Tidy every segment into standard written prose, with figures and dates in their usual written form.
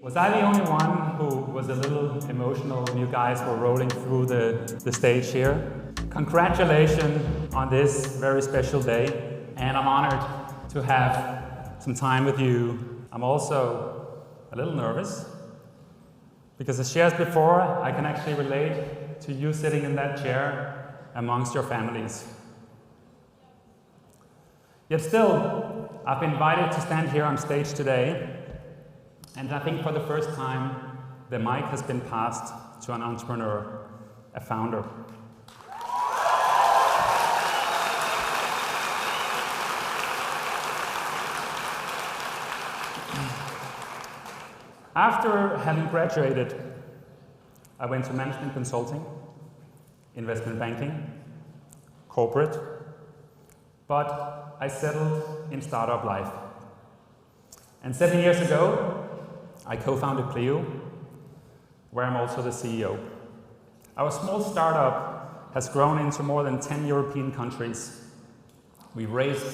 Was I the only one who was a little emotional when you guys were rolling through the stage here? Congratulations on this very special day, and I'm honored to have some time with you. I'm also a little nervous, because as shared before, I can actually relate to you sitting in that chair amongst your families. Yet still, I've been invited to stand here on stage today, and I think for the first time, the mic has been passed to an entrepreneur, a founder. After having graduated, I went to management consulting, investment banking, corporate, but I settled in startup life. And 7 years ago, I co-founded Pleo, where I'm also the CEO. Our small startup has grown into more than 10 European countries. We raised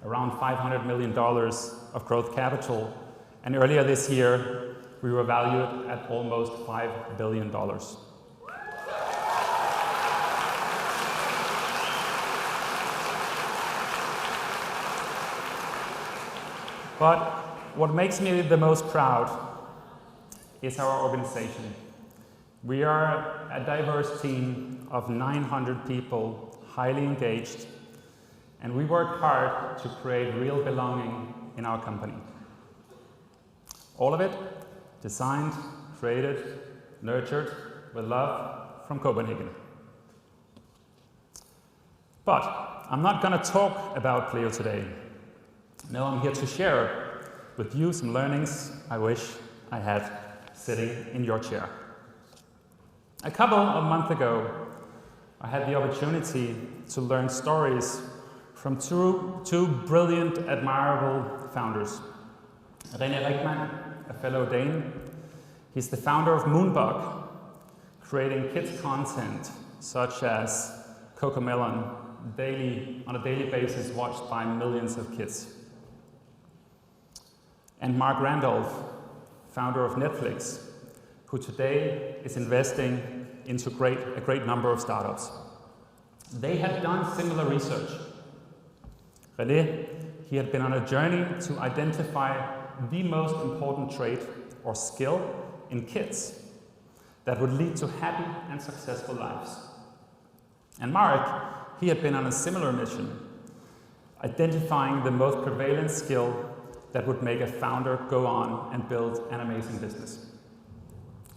around $500 million of growth capital, and earlier this year, we were valued at almost $5 billion. But what makes me the most proud is our organization. We are a diverse team of 900 people, highly engaged, and we work hard to create real belonging in our company. All of it designed, created, nurtured with love from Copenhagen. But I'm not going to talk about Pleo today. No, I'm here to share with you some learnings I wish I had sitting in your chair. A couple of months ago, I had the opportunity to learn stories from two brilliant, admirable founders. René Rickman, a fellow Dane, he's the founder of Moonbug, creating kids content such as Cocomelon, on a daily basis watched by millions of kids. And Mark Randolph, founder of Netflix, who today is investing into a great number of startups. They had done similar research. René, he had been on a journey to identify the most important trait or skill in kids that would lead to happy and successful lives. And Mark, he had been on a similar mission, identifying the most prevalent skill that would make a founder go on and build an amazing business.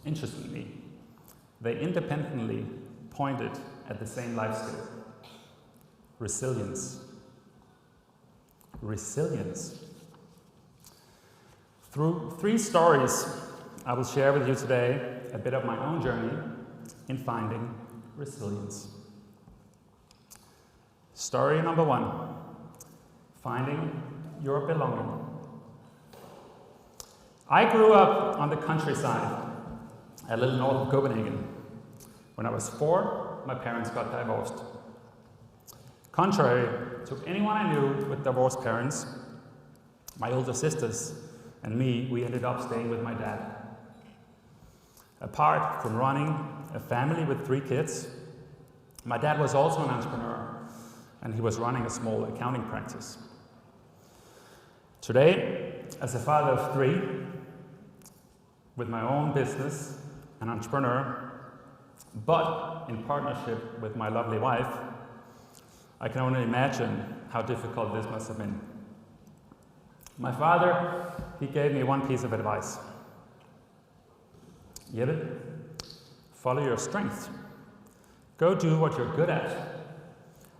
Interestingly, they independently pointed at the same life skill: resilience. Resilience. Through 3 stories, I will share with you today a bit of my own journey in finding resilience. Story number 1, finding your belonging. I grew up on the countryside, a little north of Copenhagen. When I was 4, my parents got divorced. Contrary to anyone I knew with divorced parents, my older sisters and me, we ended up staying with my dad. Apart from running a family with 3 kids, my dad was also an entrepreneur, and he was running a small accounting practice. Today, as a father of 3, with my own business, an entrepreneur, but in partnership with my lovely wife, I can only imagine how difficult this must have been. My father, he gave me one piece of advice. Jeppe, follow your strengths. Go do what you're good at,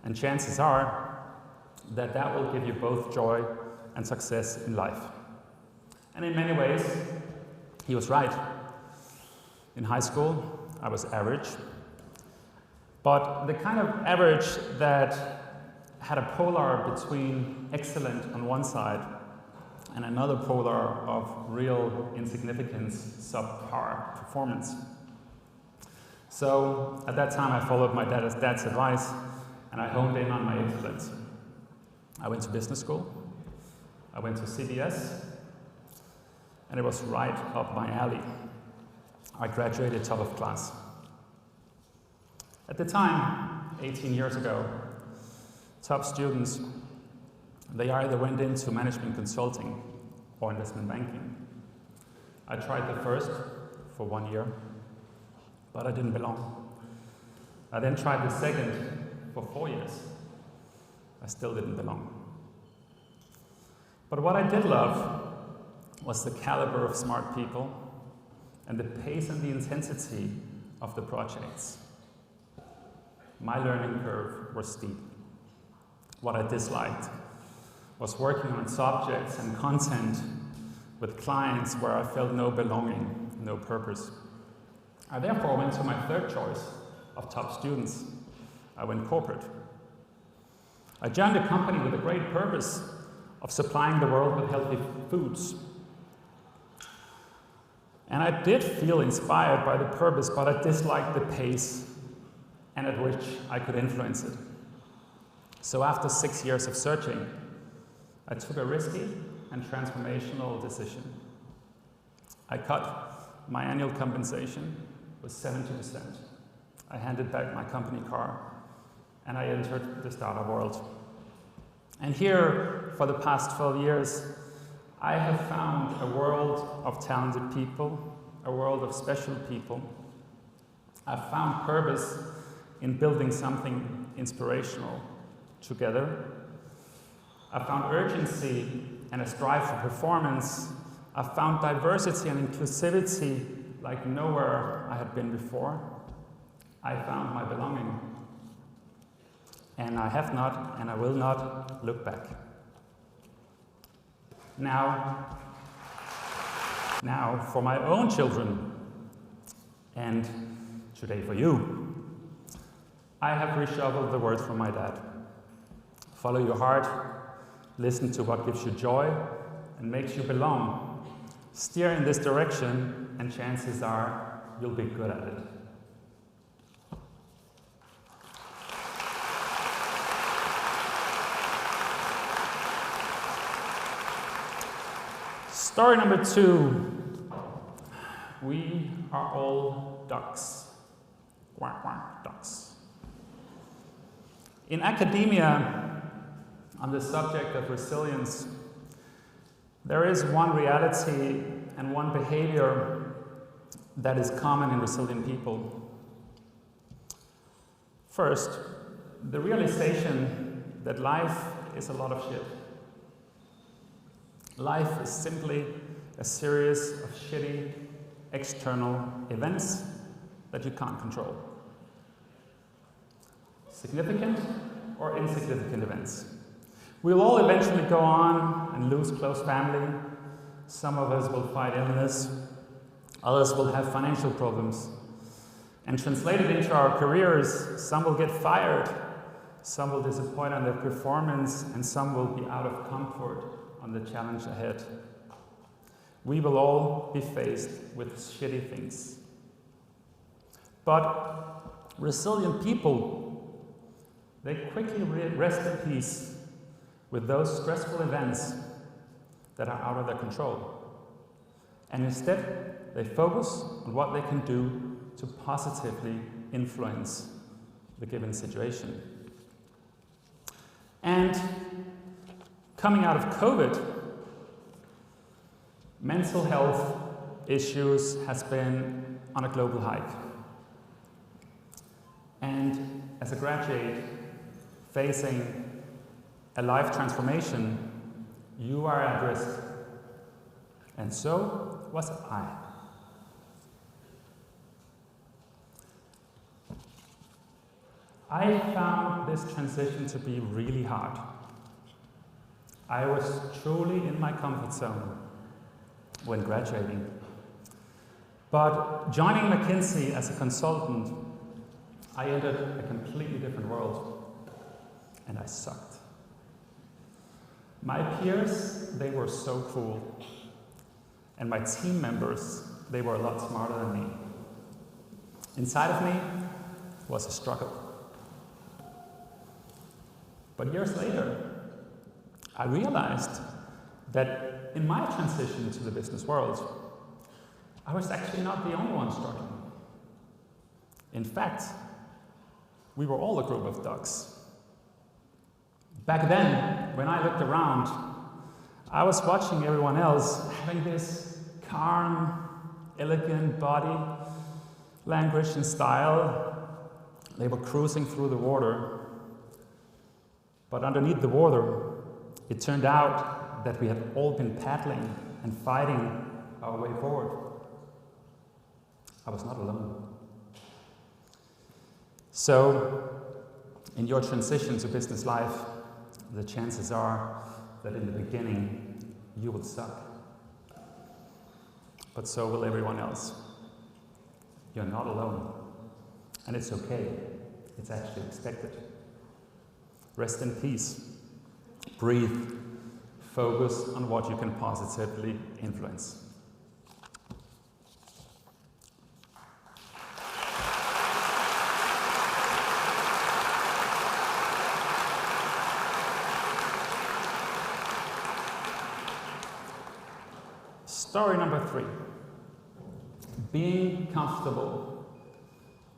and chances are that that will give you both joy and success in life. And in many ways, he was right. In high school, I was average, but the kind of average that had a polar between excellent on one side and another polar of real insignificance, subpar performance. So at that time, I followed my dad's advice, and I honed in on my excellence. I went to business school, I went to CBS, and it was right up my alley. I graduated top of class. At the time, 18 years ago, top students, they either went into management consulting or investment banking. I tried the first for 1 year, but I didn't belong. I then tried the second for 4 years. I still didn't belong. But what I did love was the caliber of smart people and the pace and the intensity of the projects. My learning curve was steep. What I disliked was working on subjects and content with clients where I felt no belonging, no purpose. I therefore went to my third choice of top students. I went corporate. I joined a company with a great purpose of supplying the world with healthy foods. And I did feel inspired by the purpose, but I disliked the pace and at which I could influence it. So after 6 years of searching, I took a risky and transformational decision. I cut my annual compensation with 70%. I handed back my company car and I entered the startup world. And here, for the past 12 years, I have found a world of talented people, a world of special people. I've found purpose in building something inspirational together. I found urgency and a strive for performance. I found diversity and inclusivity like nowhere I had been before. I found my belonging. And I have not, and I will not look back. Now for my own children, and today for you. I have reshuffled the words from my dad. Follow your heart, listen to what gives you joy and makes you belong. Steer in this direction, and chances are you'll be good at it. Story number 2. We are all ducks. Quack, quack, ducks. In academia, on the subject of resilience, there is one reality and one behavior that is common in resilient people. First, the realization that life is a lot of shit. Life is simply a series of shitty external events that you can't control. Significant or insignificant events. We'll all eventually go on and lose close family. Some of us will fight illness. Others will have financial problems. And translated into our careers, some will get fired. Some will disappoint on their performance, and some will be out of comfort on the challenge ahead. We will all be faced with shitty things. But resilient people, they quickly rest in peace with those stressful events that are out of their control. And instead, they focus on what they can do to positively influence the given situation. And coming out of COVID, mental health issues has been on a global hike. And as a graduate facing a life transformation, you are at risk. And so was I. I found this transition to be really hard. I was truly in my comfort zone when graduating. But joining McKinsey as a consultant, I entered a completely different world, and I sucked. My peers, they were so cool, and my team members, they were a lot smarter than me. Inside of me was a struggle. But years later, I realized that in my transition to the business world, I was actually not the only one struggling. In fact, we were all a group of ducks. Back then, when I looked around, I was watching everyone else having this calm, elegant body, language and style. They were cruising through the water. But underneath the water, it turned out that we had all been paddling and fighting our way forward. I was not alone. So, in your transition to business life, the chances are that in the beginning you will suck. But so will everyone else. You're not alone. And it's okay. It's actually expected. Rest in peace. Breathe. Focus on what you can positively influence. Story number 3. Being comfortable,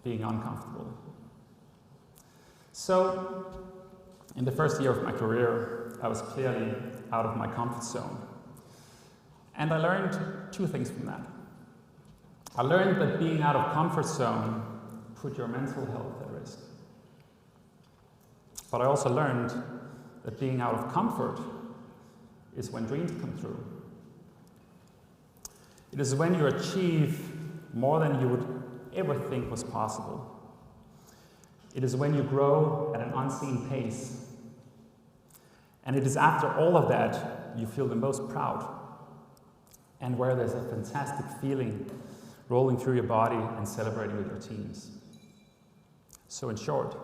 being uncomfortable. So, in the first year of my career, I was clearly out of my comfort zone. And I learned 2 things from that. I learned that being out of comfort zone put your mental health at risk. But I also learned that being out of comfort is when dreams come true. It is when you achieve more than you would ever think was possible. It is when you grow at an unseen pace. And it is after all of that you feel the most proud, and where there's a fantastic feeling rolling through your body and celebrating with your teams. So in short,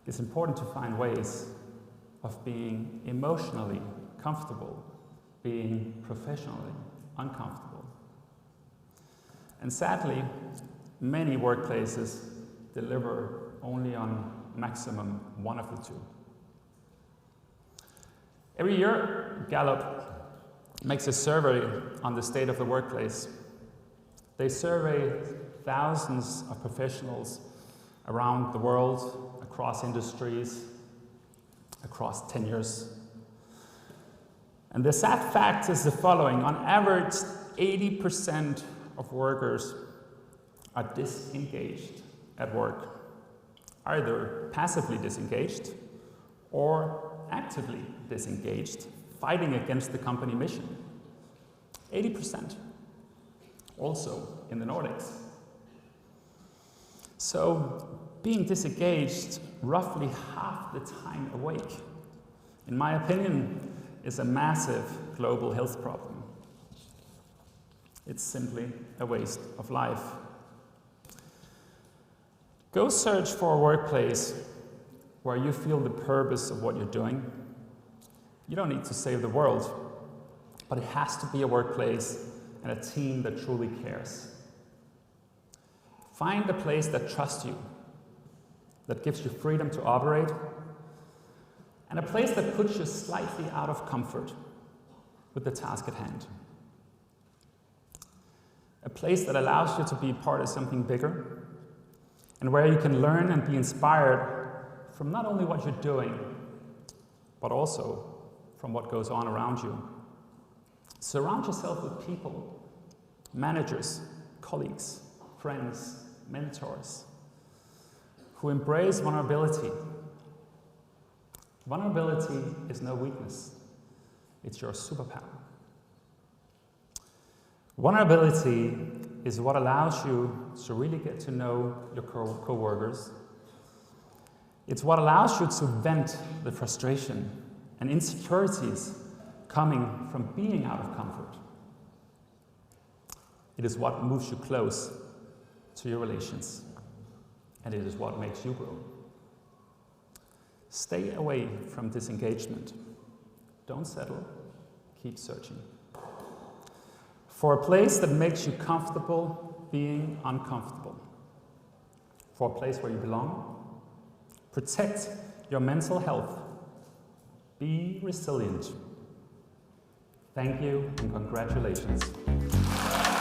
it's important to find ways of being emotionally comfortable, being professionally uncomfortable. And sadly, many workplaces deliver only on maximum one of the 2. Every year, Gallup makes a survey on the state of the workplace. They survey thousands of professionals around the world, across industries, across tenures. And the sad fact is the following: on average, 80% of workers are disengaged at work, either passively disengaged or actively disengaged, fighting against the company mission. 80%, also in the Nordics. So, being disengaged roughly half the time awake, in my opinion, is a massive global health problem. It's simply a waste of life. Go search for a workplace where you feel the purpose of what you're doing. You don't need to save the world, but it has to be a workplace and a team that truly cares. Find a place that trusts you, that gives you freedom to operate, and a place that puts you slightly out of comfort with the task at hand. A place that allows you to be part of something bigger, and where you can learn and be inspired from not only what you're doing, but also from what goes on around you. Surround yourself with people, managers, colleagues, friends, mentors, who embrace vulnerability. Vulnerability is no weakness, it's your superpower. Vulnerability is what allows you to really get to know your co-workers. It's what allows you to vent the frustration and insecurities coming from being out of comfort. It is what moves you close to your relations, and it is what makes you grow. Stay away from disengagement. Don't settle, keep searching. For a place that makes you comfortable being uncomfortable. For a place where you belong. Protect your mental health. Be resilient. Thank you and congratulations.